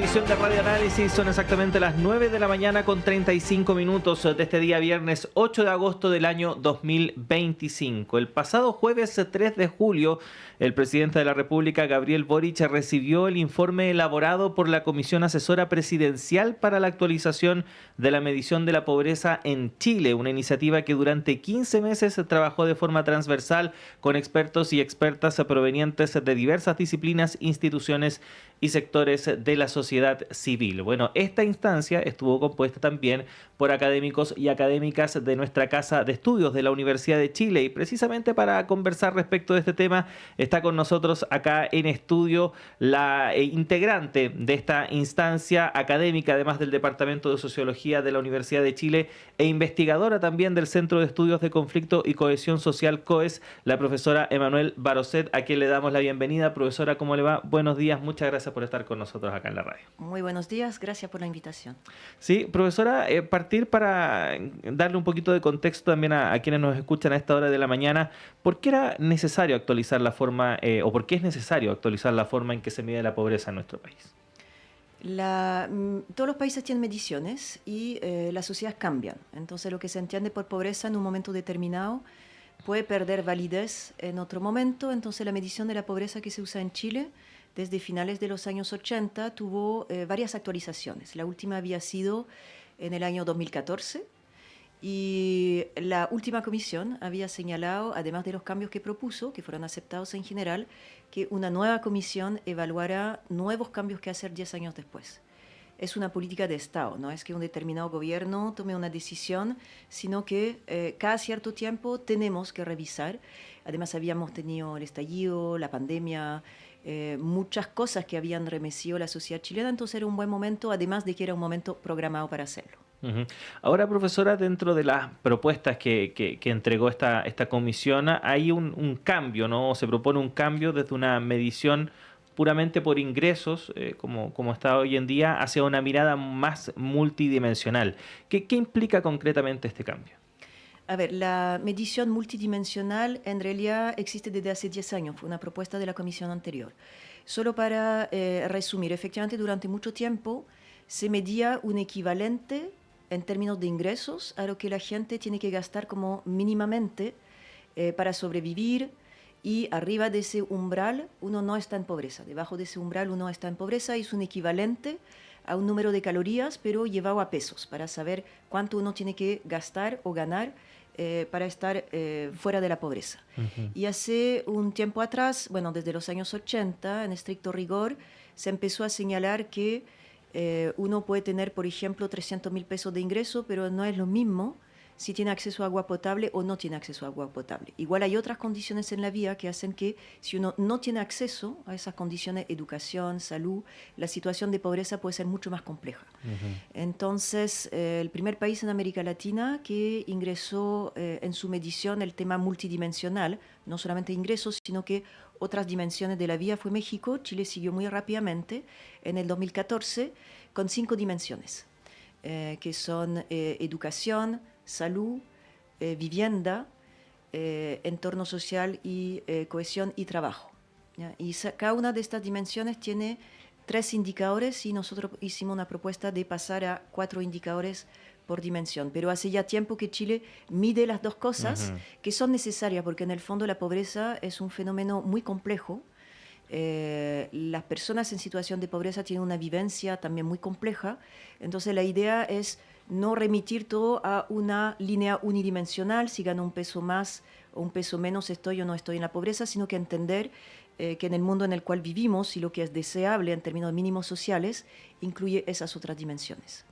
edición de Radio Análisis. Son exactamente las 9 de la mañana con 35 minutos de este día viernes 8 de agosto del año 2025. El pasado jueves 3 de julio, el presidente de la República, Gabriel Boric, recibió el informe elaborado por la Comisión Asesora Presidencial para la actualización de la medición de la pobreza en Chile, una iniciativa que durante 15 meses trabajó de forma transversal con expertos y expertas provenientes de diversas disciplinas, instituciones y sectores de la sociedad civil. Bueno, esta instancia estuvo compuesta también por académicos y académicas de nuestra Casa de Estudios de la Universidad de Chile, y precisamente para conversar respecto de este tema está con nosotros acá en estudio la integrante de esta instancia académica, además del Departamento de Sociología de la Universidad de Chile e investigadora también del Centro de Estudios de Conflicto y Cohesión Social, COES, la profesora Emanuel Baroset, a quien le damos la bienvenida. Profesora, ¿cómo le va? Buenos días, muchas gracias por estar con nosotros acá en la radio. Muy buenos días, gracias por la invitación. Sí, profesora, partir para darle un poquito de contexto también a quienes nos escuchan a esta hora de la mañana. ¿Por qué era necesario actualizar la forma, o por qué es necesario actualizar la forma en que se mide la pobreza en nuestro país? Todos los países tienen mediciones y las sociedades cambian. Entonces, lo que se entiende por pobreza en un momento determinado puede perder validez en otro momento. Entonces, la medición de la pobreza que se usa en Chile desde finales de los años 80 tuvo varias actualizaciones. La última había sido en el año 2014 y la última comisión había señalado, además de los cambios que propuso, que fueron aceptados en general, que una nueva comisión evaluará nuevos cambios que hacer 10 años después. Es una política de Estado, no es que un determinado gobierno tome una decisión, sino que cada cierto tiempo tenemos que revisar. Además, habíamos tenido el estallido, la pandemia, muchas cosas que habían remecido la sociedad chilena, entonces era un buen momento, además de que era un momento programado para hacerlo. Ahora, profesora, dentro de las propuestas que entregó esta comisión, hay un cambio, ¿no? Se propone un cambio desde una medición puramente por ingresos, como está hoy en día, hacia una mirada más multidimensional. ¿Qué implica concretamente este cambio? A ver, la medición multidimensional en realidad existe desde hace 10 años, fue una propuesta de la comisión anterior. Solo para resumir, efectivamente durante mucho tiempo se medía un equivalente en términos de ingresos a lo que la gente tiene que gastar como mínimamente para sobrevivir, y arriba de ese umbral uno no está en pobreza, debajo de ese umbral uno está en pobreza, y es un equivalente a un número de calorías, pero llevado a pesos, para saber cuánto uno tiene que gastar o ganar para estar fuera de la pobreza. Y hace un tiempo atrás, bueno, desde los años 80, en estricto rigor, se empezó a señalar que uno puede tener, por ejemplo, 300.000 pesos de ingreso, pero no es lo mismo si tiene acceso a agua potable o no tiene acceso a agua potable. Igual hay otras condiciones en la vida que hacen que si uno no tiene acceso a esas condiciones, educación, salud, la situación de pobreza puede ser mucho más compleja. Entonces, el primer país en América Latina que ingresó en su medición el tema multidimensional, no solamente ingresos, sino que otras dimensiones de la vida, fue México. Chile siguió muy rápidamente en el 2014 con 5 dimensiones, que son educación, salud, vivienda, entorno social y cohesión y trabajo, ¿ya? Y cada una de estas dimensiones tiene 3 indicadores y nosotros hicimos una propuesta de pasar a 4 indicadores por dimensión. Pero hace ya tiempo que Chile mide las dos cosas que son necesarias, porque en el fondo la pobreza es un fenómeno muy complejo. Las personas en situación de pobreza tienen una vivencia también muy compleja, entonces la idea es no remitir todo a una línea unidimensional, si gano un peso más o un peso menos estoy o no estoy en la pobreza, sino que entender que en el mundo en el cual vivimos y lo que es deseable en términos mínimos sociales incluye esas otras dimensiones.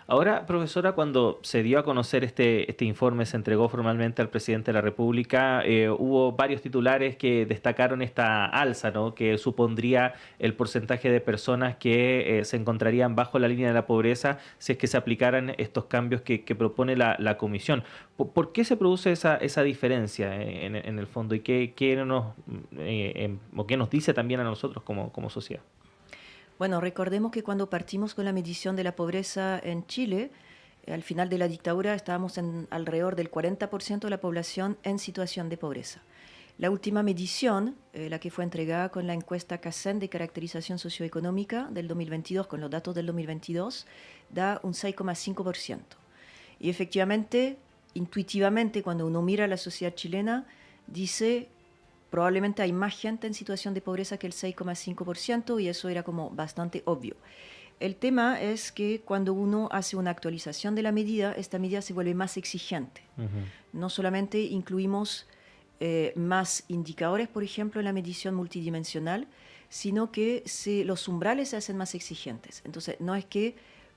Ahora, profesora, cuando se dio a conocer este informe, se entregó formalmente al presidente de la República, hubo varios titulares que destacaron esta alza, ¿no?, que supondría el porcentaje de personas que se encontrarían bajo la línea de la pobreza si es que se aplicaran estos cambios que propone la comisión. ¿Por qué se produce esa diferencia en el fondo, y qué nos dice también a nosotros como sociedad? Bueno, recordemos que cuando partimos con la medición de la pobreza en Chile, al final de la dictadura estábamos en alrededor del 40% de la población en situación de pobreza. La última medición, la que fue entregada con la encuesta CACEN de caracterización socioeconómica del 2022, con los datos del 2022, da un 6,5%. Y efectivamente, intuitivamente, cuando uno mira a la sociedad chilena, dice, probablemente hay más gente en situación de pobreza que el 6,5%, y eso era como bastante obvio. El tema es que cuando uno hace una actualización de la medida, esta medida se vuelve más exigente. No solamente incluimos más indicadores, por ejemplo, en la medición multidimensional, sino que los umbrales se hacen más exigentes. Entonces, no es que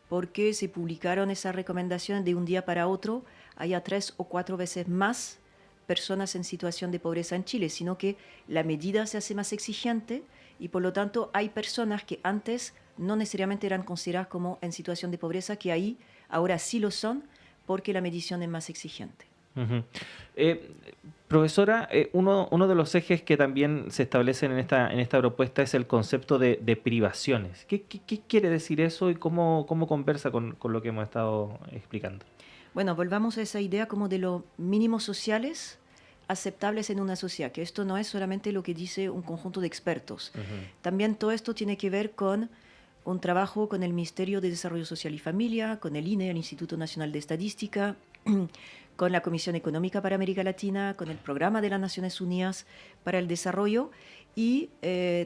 porque se publicaron esas recomendaciones de un día para otro haya 3 o 4 veces más personas en situación de pobreza en Chile, sino que la medida se hace más exigente y por lo tanto hay personas que antes no necesariamente eran consideradas como en situación de pobreza, que ahí ahora sí lo son porque la medición es más exigente. Uh-huh. Profesora, uno de los ejes que también se establecen en esta propuesta es el concepto de privaciones. ¿Qué quiere decir eso y cómo conversa con lo que hemos estado explicando? Bueno, volvamos a esa idea como de los mínimos sociales aceptables en una sociedad, que esto no es solamente lo que dice un conjunto de expertos. También todo esto tiene que ver con un trabajo con el Ministerio de Desarrollo Social y Familia, con el INE, el Instituto Nacional de Estadística, con la Comisión Económica para América Latina, con el Programa de las Naciones Unidas para el Desarrollo y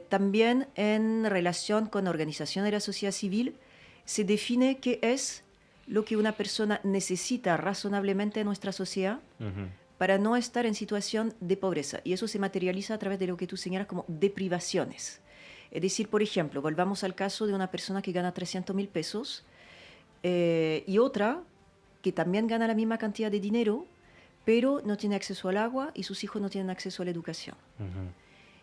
también en relación con organizaciones de la sociedad civil se define qué es lo que una persona necesita razonablemente en nuestra sociedad para no estar en situación de pobreza. Y eso se materializa a través de lo que tú señalas como deprivaciones. Es decir, por ejemplo, volvamos al caso de una persona que gana 300.000 pesos y otra que también gana la misma cantidad de dinero, pero no tiene acceso al agua y sus hijos no tienen acceso a la educación.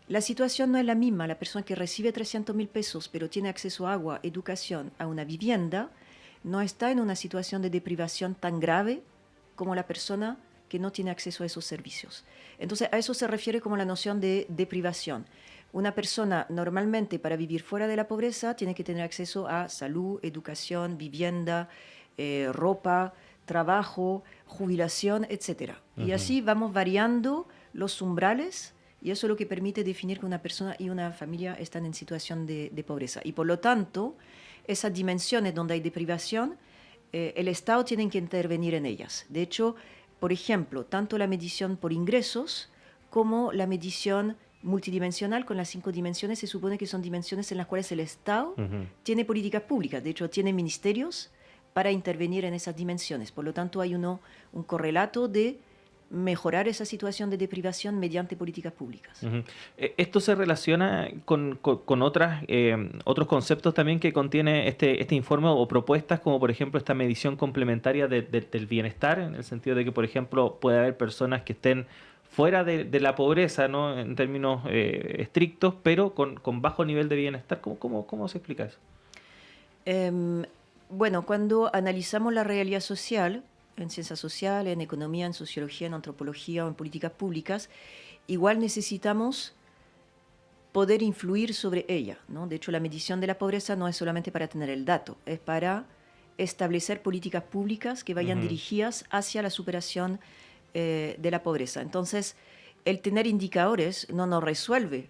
La situación no es la misma. La persona que recibe 300.000 pesos, pero tiene acceso a agua, educación, a una vivienda, no está en una situación de deprivación tan grave como la persona que no tiene acceso a esos servicios. Entonces, a eso se refiere como la noción de deprivación. Una persona normalmente para vivir fuera de la pobreza tiene que tener acceso a salud, educación, vivienda, ropa, trabajo, jubilación, etc. Y así vamos variando los umbrales y eso es lo que permite definir que una persona y una familia están en situación de pobreza. Y por lo tanto, esas dimensiones donde hay deprivación, el Estado tiene que intervenir en ellas. De hecho, por ejemplo, tanto la medición por ingresos como la medición multidimensional con las 5 dimensiones se supone que son dimensiones en las cuales el Estado tiene políticas públicas. De hecho, tiene ministerios para intervenir en esas dimensiones. Por lo tanto, hay un correlato de mejorar esa situación de deprivación mediante políticas públicas. ¿Esto se relaciona con otros conceptos también que contiene este informe o propuestas, como por ejemplo esta medición complementaria del bienestar, en el sentido de que, por ejemplo, puede haber personas que estén fuera de la pobreza, ¿no?, en términos estrictos, pero con bajo nivel de bienestar? ¿Cómo se explica eso? Bueno, cuando analizamos la realidad social, en ciencias sociales, en economía, en sociología, en antropología o en políticas públicas, igual necesitamos poder influir sobre ella, ¿no? De hecho, la medición de la pobreza no es solamente para tener el dato, es para establecer políticas públicas que vayan dirigidas hacia la superación de la pobreza. Entonces, el tener indicadores no nos resuelve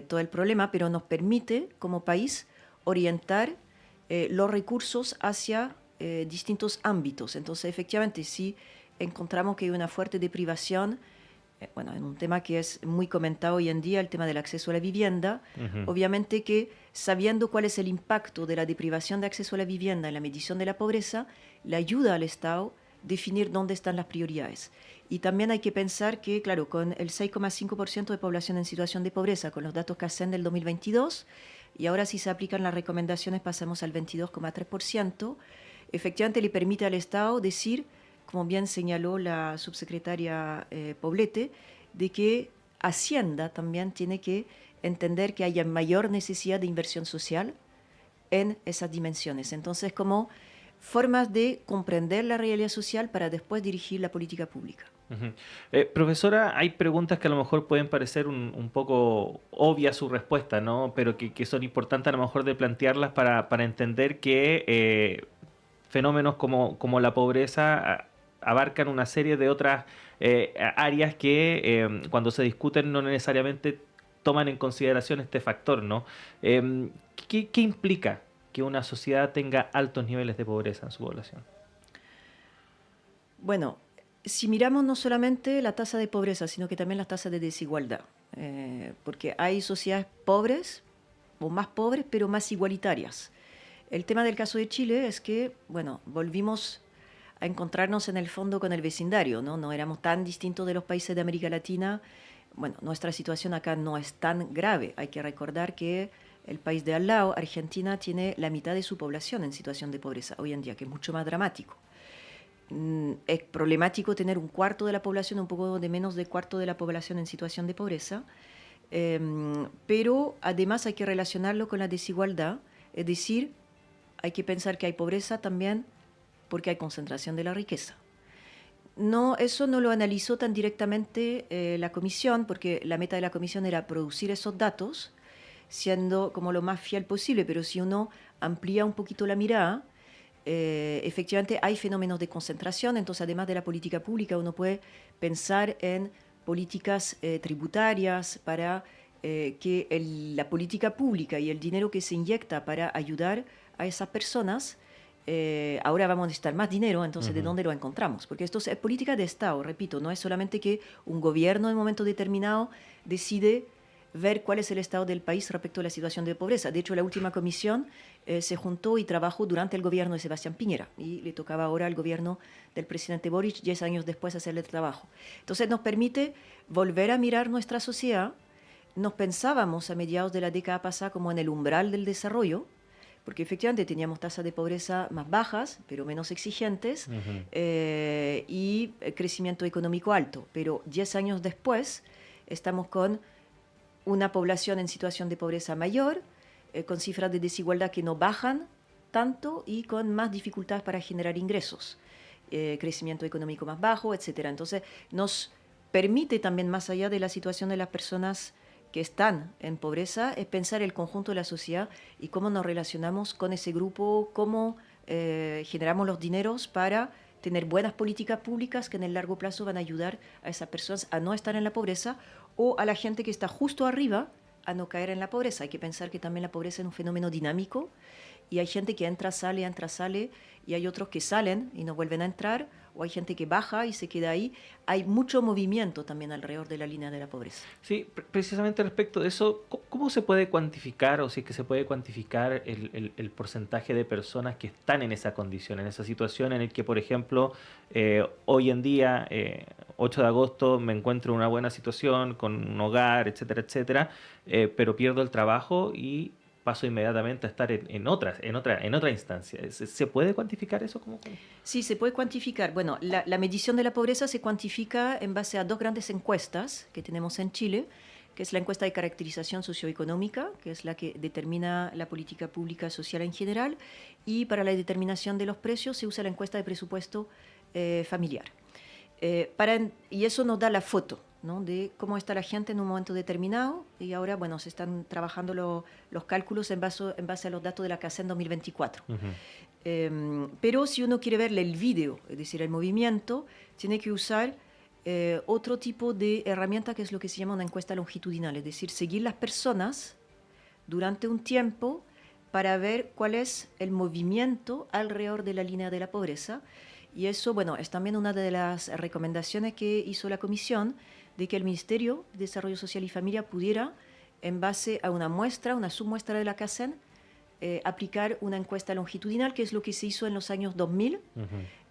todo el problema, pero nos permite, como país, orientar los recursos hacia distintos ámbitos. Entonces, efectivamente, si encontramos que hay una fuerte deprivación, bueno, en un tema que es muy comentado hoy en día, el tema del acceso a la vivienda, obviamente que sabiendo cuál es el impacto de la deprivación de acceso a la vivienda en la medición de la pobreza, le ayuda al Estado definir dónde están las prioridades. Y también hay que pensar que, claro, con el 6,5% de población en situación de pobreza, con los datos CACEN del 2022, y ahora si se aplican las recomendaciones pasamos al 22,3%, efectivamente le permite al Estado decir, como bien señaló la subsecretaria Poblete, de que Hacienda también tiene que entender que haya mayor necesidad de inversión social en esas dimensiones. Entonces, como formas de comprender la realidad social para después dirigir la política pública. Profesora, hay preguntas que a lo mejor pueden parecer un poco obvias su respuesta, ¿no?, pero que son importantes a lo mejor de plantearlas para entender que fenómenos como la pobreza abarcan una serie de otras áreas que cuando se discuten no necesariamente toman en consideración este factor, ¿no? ¿Qué implica que una sociedad tenga altos niveles de pobreza en su población? Bueno, si miramos no solamente la tasa de pobreza, sino que también las tasas de desigualdad, porque hay sociedades pobres o más pobres, pero más igualitarias. El tema del caso de Chile es que, bueno, volvimos a encontrarnos en el fondo con el vecindario, ¿no? No éramos tan distintos de los países de América Latina. Bueno, nuestra situación acá no es tan grave. Hay que recordar que el país de al lado, Argentina, tiene la mitad de su población en situación de pobreza hoy en día, que es mucho más dramático. Es problemático tener un cuarto de la población, un poco de menos de cuarto de la población en situación de pobreza, pero además hay que relacionarlo con la desigualdad, es decir, hay que pensar que hay pobreza también porque hay concentración de la riqueza. No, eso no lo analizó tan directamente la comisión, porque la meta de la comisión era producir esos datos, siendo como lo más fiel posible, pero si uno amplía un poquito la mirada, efectivamente hay fenómenos de concentración, entonces además de la política pública uno puede pensar en políticas tributarias para que la política pública y el dinero que se inyecta para ayudar a esas personas, ahora vamos a necesitar más dinero, entonces ¿de dónde lo encontramos? Porque esto es política de Estado, repito, no es solamente que un gobierno en un momento determinado decide ver cuál es el estado del país respecto a la situación de pobreza. De hecho, la última comisión se juntó y trabajó durante el gobierno de Sebastián Piñera y le tocaba ahora al gobierno del presidente Boric 10 años después hacerle el trabajo. Entonces nos permite volver a mirar nuestra sociedad. Nos pensábamos a mediados de la década pasada como en el umbral del desarrollo, porque efectivamente teníamos tasas de pobreza más bajas, pero menos exigentes, y crecimiento económico alto. Pero 10 años después estamos con una población en situación de pobreza mayor, con cifras de desigualdad que no bajan tanto y con más dificultades para generar ingresos, crecimiento económico más bajo, etc. Entonces, nos permite también, más allá de la situación de las personas que están en pobreza, es pensar el conjunto de la sociedad y cómo nos relacionamos con ese grupo, cómo generamos los dineros para tener buenas políticas públicas que en el largo plazo van a ayudar a esas personas a no estar en la pobreza o a la gente que está justo arriba a no caer en la pobreza. Hay que pensar que también la pobreza es un fenómeno dinámico y hay gente que entra, sale, y hay otros que salen y no vuelven a entrar, o hay gente que baja y se queda ahí. Hay mucho movimiento también alrededor de la línea de la pobreza. Sí, precisamente respecto de eso, ¿cómo se puede cuantificar o si es que se puede cuantificar el porcentaje de personas que están en esa condición, en esa situación en el que, por ejemplo, hoy en día, 8 de agosto, me encuentro en una buena situación, con un hogar, etcétera, etcétera, pero pierdo el trabajo y paso inmediatamente a estar en otra instancia? ¿Se puede cuantificar eso? Sí, se puede cuantificar. Bueno, la medición de la pobreza se cuantifica en base a dos grandes encuestas que tenemos en Chile, que es la encuesta de caracterización socioeconómica, que es la que determina la política pública social en general, y para la determinación de los precios se usa la encuesta de presupuesto familiar. Y eso nos da la foto, ¿no?, de cómo está la gente en un momento determinado, y ahora, bueno, se están trabajando los cálculos en base a los datos de la CACEN 2024. Pero si uno quiere verle el video, es decir, el movimiento, tiene que usar otro tipo de herramienta que es lo que se llama una encuesta longitudinal, es decir, seguir las personas durante un tiempo para ver cuál es el movimiento alrededor de la línea de la pobreza. Y eso, bueno, es también una de las recomendaciones que hizo la Comisión, de que el Ministerio de Desarrollo Social y Familia pudiera, en base a una submuestra de la CACEN, aplicar una encuesta longitudinal, que es lo que se hizo en los años 2000,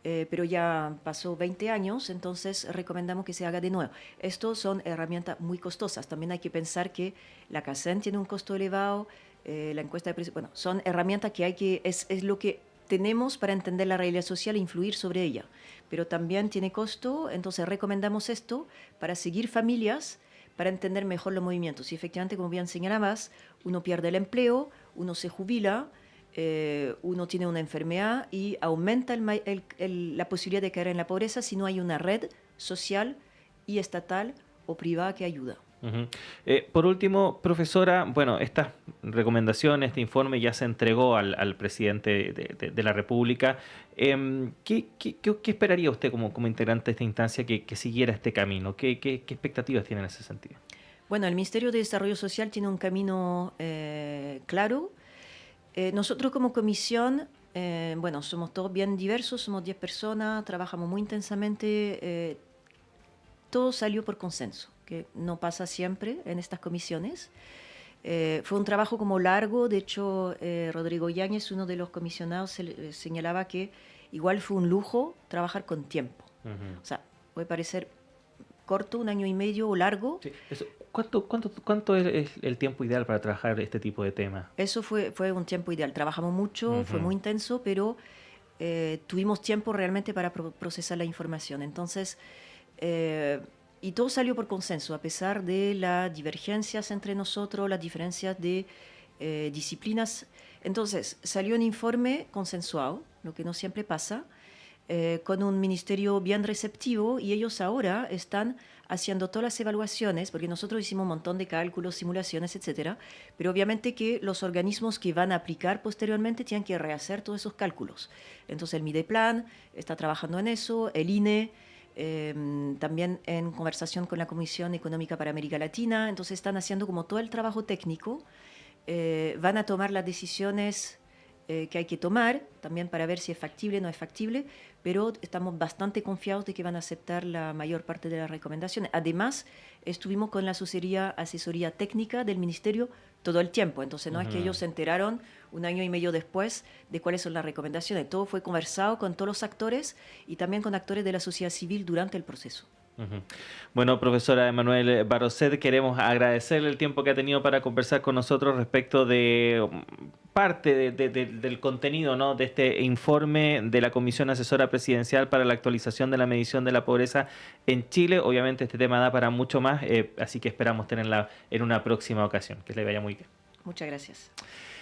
pero ya pasó 20 años, entonces recomendamos que se haga de nuevo. Estos son herramientas muy costosas. También hay que pensar que la CACEN tiene un costo elevado, la encuesta de precios, bueno, son herramientas que es lo que tenemos para entender la realidad social e influir sobre ella, pero también tiene costo, entonces recomendamos esto para seguir familias, para entender mejor los movimientos. Y efectivamente, como bien señalabas, uno pierde el empleo, uno se jubila, uno tiene una enfermedad y aumenta la posibilidad de caer en la pobreza si no hay una red social y estatal o privada que ayuda. Ujú. Por último, profesora, bueno, estas recomendaciones, este informe ya se entregó al presidente de la República. ¿Qué esperaría usted como integrante de esta instancia que siguiera este camino? ¿Qué expectativas tiene en ese sentido? Bueno, el Ministerio de Desarrollo Social tiene un camino claro. Nosotros como comisión, bueno, somos todos bien diversos, somos 10 personas, trabajamos muy intensamente, todo salió por consenso, que no pasa siempre en estas comisiones. Fue un trabajo como largo, de hecho Rodrigo Yáñez, uno de los comisionados, señalaba que igual fue un lujo trabajar con tiempo. Ujú. O sea, puede parecer corto, 1 año y medio o largo. Sí, ¿cuánto es el tiempo ideal para trabajar este tipo de temas? Eso fue un tiempo ideal. Trabajamos mucho, fue Ujú. muy intenso, pero tuvimos tiempo realmente para procesar la información. Entonces, y todo salió por consenso, a pesar de las divergencias entre nosotros, las diferencias de disciplinas. Entonces, salió un informe consensuado, lo que no siempre pasa, con un ministerio bien receptivo, y ellos ahora están haciendo todas las evaluaciones, porque nosotros hicimos un montón de cálculos, simulaciones, etcétera, pero obviamente que los organismos que van a aplicar posteriormente tienen que rehacer todos esos cálculos. Entonces el Mideplan está trabajando en eso, el INE, también en conversación con la Comisión Económica para América Latina, entonces están haciendo como todo el trabajo técnico, van a tomar las decisiones que hay que tomar, también para ver si es factible o no es factible, pero estamos bastante confiados de que van a aceptar la mayor parte de las recomendaciones. Además, estuvimos con la asesoría técnica del Ministerio todo el tiempo, entonces no es que ellos se enteraron 1 año y medio después de cuáles son las recomendaciones. Todo fue conversado con todos los actores y también con actores de la sociedad civil durante el proceso. Ujú. Bueno, profesora Emanuel Barroset, queremos agradecerle el tiempo que ha tenido para conversar con nosotros respecto de parte del contenido, ¿no?, de este informe de la Comisión Asesora Presidencial para la Actualización de la Medición de la Pobreza en Chile. Obviamente este tema da para mucho más, así que esperamos tenerla en una próxima ocasión. Que le vaya muy bien. Muchas gracias.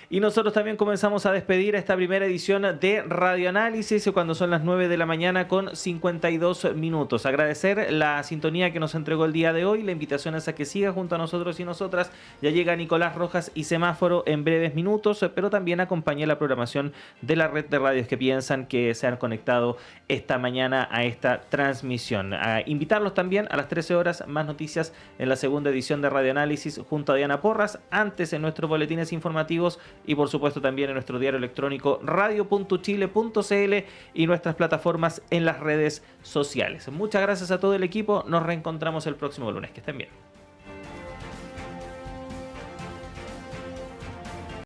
Y nosotros también comenzamos a despedir esta primera edición de Radioanálisis cuando son las 9 de la mañana con 52 minutos. Agradecer la sintonía que nos entregó el día de hoy. La invitación es a que siga junto a nosotros y nosotras. Ya llega Nicolás Rojas y Semáforo en breves minutos, pero también acompañé la programación de la red de radios que piensan, que se han conectado esta mañana a esta transmisión. A invitarlos también a las 13 horas, más noticias en la segunda edición de Radioanálisis junto a Diana Porras. Antes en nuestros boletines informativos y por supuesto también en nuestro diario electrónico radio.chile.cl y nuestras plataformas en las redes sociales. Muchas gracias a todo el equipo, nos reencontramos el próximo lunes, que estén bien.